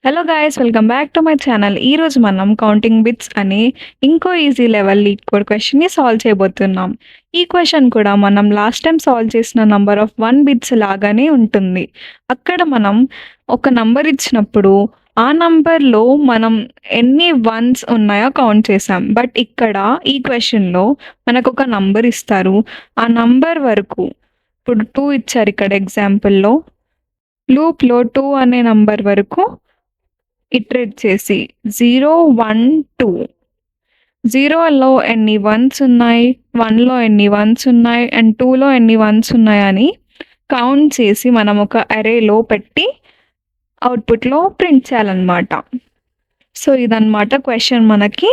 Hello guys, welcome back to my channel. ఈరోజు మనం counting bits అనే ఇంకో ఈజీ లెవెల్ లీడ్ కోడ్ క్వశ్చన్ని సాల్వ్ చేయబోతున్నాం. ఈ క్వశ్చన్ కూడా మనం లాస్ట్ టైం సాల్వ్ చేసిన నంబర్ ఆఫ్ 1 బిట్స్ లాగానే ఉంటుంది. అక్కడ మనం ఒక నంబర్ ఇచ్చినప్పుడు ఆ నంబర్‌లో మనం ఎన్ని వన్స్ ఉన్నాయో కౌంట్ చేసాం. బట్ ఇక్కడ ఈ క్వశ్చన్‌లో మనకొక నంబర్ ఇస్తారు. ఆ నంబర్ వరకు ఇప్పుడు 2 ఇచ్చారు ఇక్కడ ఎగ్జాంపుల్‌లో. లూప్‌లో 2 అనే నంబర్ వరకు ఇటరేట్ చేసి 0, 1, 2 0లో ఎన్ని వన్స్ ఉన్నాయి, 1లో ఎన్ని వన్స్ ఉన్నాయి అండ్ 2లో ఎన్ని వన్స్ ఉన్నాయని కౌంట్ చేసి మనం ఒక అరేలో పెట్టి అవుట్‌పుట్‌లో ప్రింట్ చేయాలన్నమాట. సో, ఇదన్నమాట క్వెషన్ మనకి.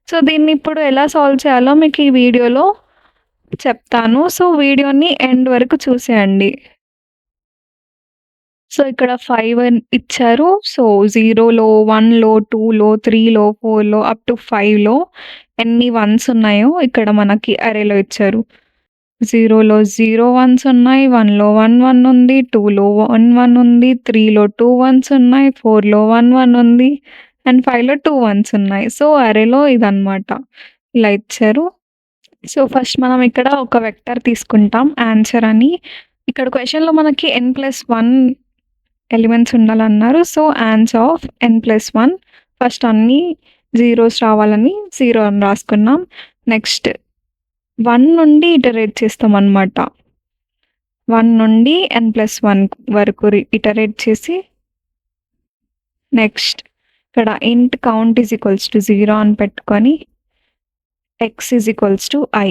సో, దీన్ని ఇప్పుడు ఎలా సాల్వ్ చేయాలో మీకు ఈ వీడియోలో చెప్తాను. సో, వీడియోని ఎండ్ వరకు చూసేయండి. సో, ఇక్కడ 5 ఇచ్చారు. సో, 0లో, 1లో, 2లో, 3లో, 4లో అప్ టు 5లో ఎన్ని వన్స్ ఉన్నాయో ఇక్కడ మనకి అరేలో ఇచ్చారు. 0లో 0 వన్స్ ఉన్నాయి. 1లో 1, 1 ఉంది. 2లో 1, 1 ఉంది. 3లో 2 వన్స్ ఉన్నాయి. 4లో 1, 1 ఉంది. అండ్ 5లో 2 వన్స్ ఉన్నాయి. సో, అరేలో ఇదన్నమాట. ఇలా ఇచ్చారు. సో, ఫస్ట్ మనం ఇక్కడ ఒక వెక్టర్ తీసుకుంటాం ఆన్సర్ అని. ఇక్కడ క్వెషన్‌లో మనకి n+1 ఎలిమెంట్స్ ఉండాలన్నారు. So, ans of n+1 first అన్ని జీరోస్ రావాలని 0 అని రాసుకున్నాం. నెక్స్ట్ 1 నుండి ఇటరేట్ చేస్తామన్నమాట. 1 నుండి n+1 వరకు ఇటరేట్ చేసి నెక్స్ట్ ఇక్కడ ఇంట్ కౌంట్ ఈజ్ ఈక్వల్స్ టు 0 అని పెట్టుకొని x is equals to i.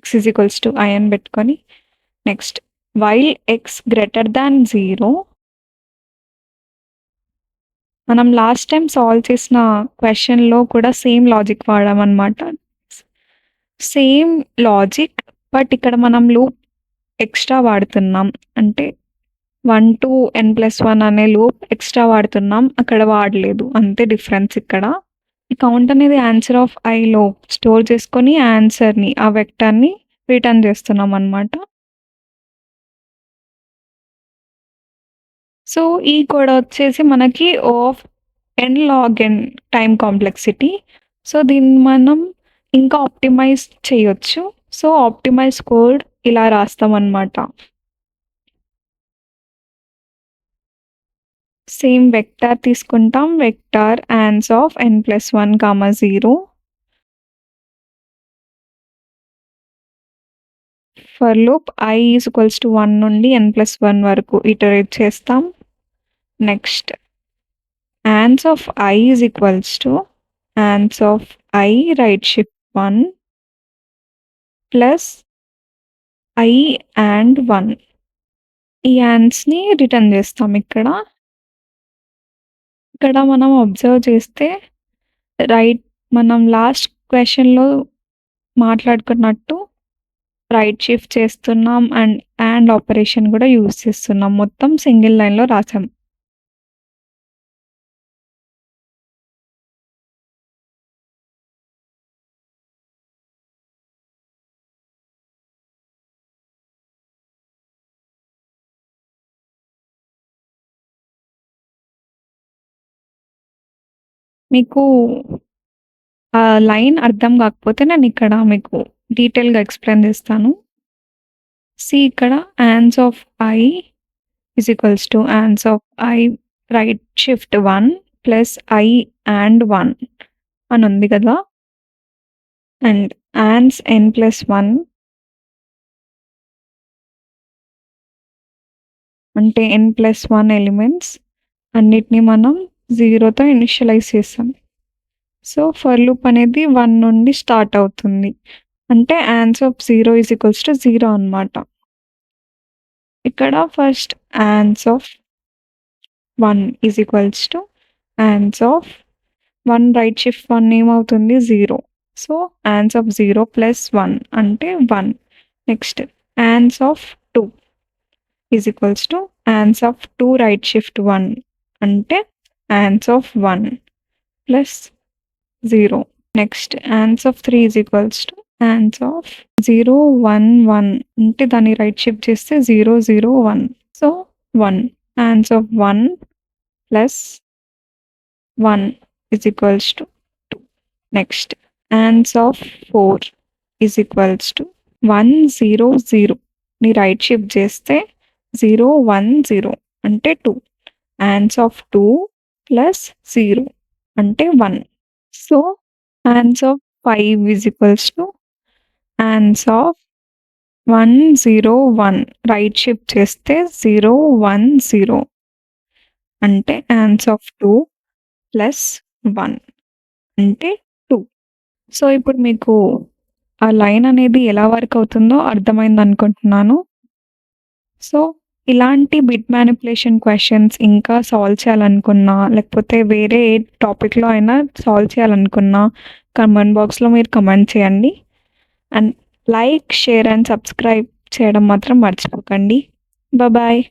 x is equals to i అని పెట్టుకొని next while x greater than 0 మనం లాస్ట్ టైం సాల్వ్ చేసిన క్వెషన్‌లో కూడా సేమ్ లాజిక్ వాడామన్నమాట. సేమ్ లాజిక్ బట్ ఇక్కడ మనం లూప్ ఎక్స్ట్రా వాడుతున్నాం. అంటే 1-n+1 అనే లూప్ ఎక్స్ట్రా వాడుతున్నాం. అక్కడ వాడలేదు. అంతే డిఫరెన్స్ ఇక్కడ. ఈ కౌంట్ అనేది ఆన్సర్ ఆఫ్ ఐలో స్టోర్ చేసుకొని ఆన్సర్‌ని ఆ వెక్టర్‌ని రిటర్న్ చేస్తున్నామన్నమాట. సో, ఈ కూడా వచ్చేసి మనకి O of n log n time complexity. So, దీన్ని మనం ఇంకా ఆప్టిమైజ్ చేయొచ్చు. సో, ఆప్టిమైజ్ కోడ్ ఇలా రాస్తామన్నమాట. సేమ్ వెక్టార్ తీసుకుంటాం. Vector ans of n+1, 0 for loop i is equals to 1 నుండి n+1 వరకు ఇటరేట్ చేస్తాం. Next ans of i is equals to ans of i right shift 1 plus i and 1 ఈ ఆన్స్‌ని return చేస్తాం ఇక్కడ. ఇక్కడ మనం అబ్జర్వ్ చేస్తే మనం లాస్ట్ క్వెషన్‌లో మాట్లాడుకున్నట్టు రైట్ షిఫ్ట్ చేస్తున్నాం అండ్ ఆపరేషన్ కూడా యూజ్ చేస్తున్నాం. మొత్తం సింగిల్ లైన్‌లో రాసాం. మీకు ఆ లైన్ అర్థం కాకపోతే నేనిక్కడ మీకు డీటెయిల్‌గా ఎక్స్‌ప్లెయిన్ చేస్తాను. ఇక్కడ ans of i is equals to ans of i right shift 1 plus i and 1 అని ఉంది కదా! అండ్ ఆన్స్ n+1 అంటే n+1 ఎలిమెంట్స్ అన్నిటిని మనం 0తో ఇనిషియలైజ్ చేసాం. సో, ఫర్ లూప్ అనేది 1 నుండి స్టార్ట్ అవుతుంది. అంటే ans of 0 is equals to 0 అన్నమాట. ఇక్కడ first ans of 1 is equals to ans of 1 right shift 1 ఏమవుతుంది 0. సో, ఆన్స్ ఆఫ్ 0 ప్లస్ 1 అంటే 1. Next ans of 2 is equals to ans of 2 right shift 1 అంటే ans of 1 plus 0. Next ans of 3 is equals to ans of 0, 1, 1 అంటే దాన్ని right shift చేస్తే 0, 0, 1. So, 1 ans of 1 plus 1 is equals to 2. Next ans of 4 is equals to 1 0 0ని right shift చేస్తే 0 1 0 అంటే 2. Ann's of 2 plus 0 అంటే 1. So ans of 5 is equals to ans of 1 0 1 right shift చేస్తే 0 1 0 అంటే ans of 2 plus 1 అంటే 2. So ఇప్పుడు మీకు ఆ లైన్ అనేది ఎలా వర్క్ అవుతుందో అర్థమైందనుకుంటున్నాను. సో ఇలాంటి బిట్ మ్యానిపులేషన్ క్వెషన్స్ ఇంకా సాల్వ్ చేయాలనుకున్నా, లేకపోతే వేరే ఏ టాపిక్‌లో అయినా సాల్వ్ చేయాలనుకున్నా కామెంట్ బాక్స్‌లో మీరు కామెంట్ చేయండి. And like, share and subscribe చేయడం మాత్రం మర్చిపోకండి. బాయ్.